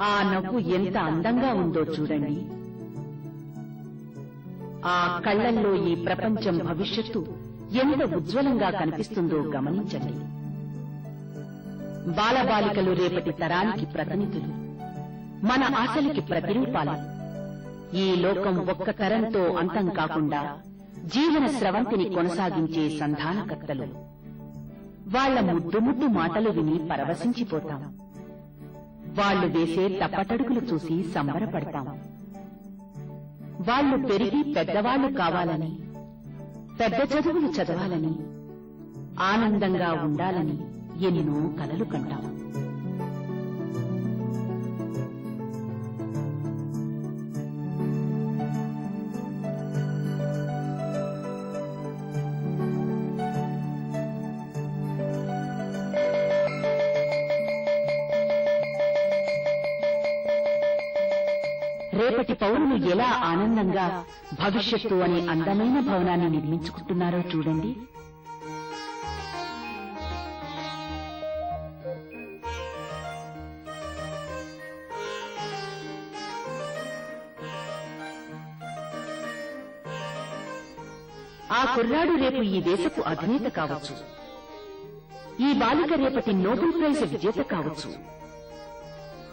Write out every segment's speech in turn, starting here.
ఆ నవ్వు ఎంత అందంగా ఉందో చూడండి. ఆ కళ్లల్లో ఈ ప్రపంచం భవిష్యత్తు ఎంత ఉజ్వలంగా కనిపిస్తుందో గమనించండి. బాలబాలికలు రేపటి తరానికి ప్రతినిధులు, మన ఆశలకి ప్రతిరూపాలు. ఈ లోకం ఒక్క తరంతో అంతం కాకుండా జీవన స్రవంతిని కొనసాగించే సంధానకర్తలు. వాళ్ల ముద్దు ముద్దు మాటలు విని పరవశించిపోతాం. వాళ్లు వేసే తప్పటడుగులు చూసి సంబరపడతాం. వాళ్లు పెరిగి పెద్దవాళ్లు కావాలని, పెద్ద చదువులు చదవాలని, ఆనందంగా ఉండాలని ఎన్నో కలలు కంటాం. రేపటి పౌరులు ఎలా ఆనందంగా భవిష్యత్తు అనే అందమైన భవనాన్ని నిర్మించుకుంటున్నారో చూడండి. ఆ కుర్రాడు రేపు ఈ దేశపు అధినేత కావచ్చు. ఈ బాలిక రేపటి నోబెల్ ప్రైజ్ విజేత కావచ్చు.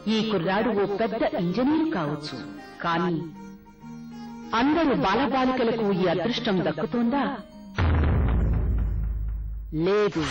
ఈ కుర్రాడు ఓ పెద్ద ఇంజనీరు కావచ్చు. కానీ అందరూ బాలబాలికలకు ఈ అదృష్టం దక్కుతోందా? లేదు.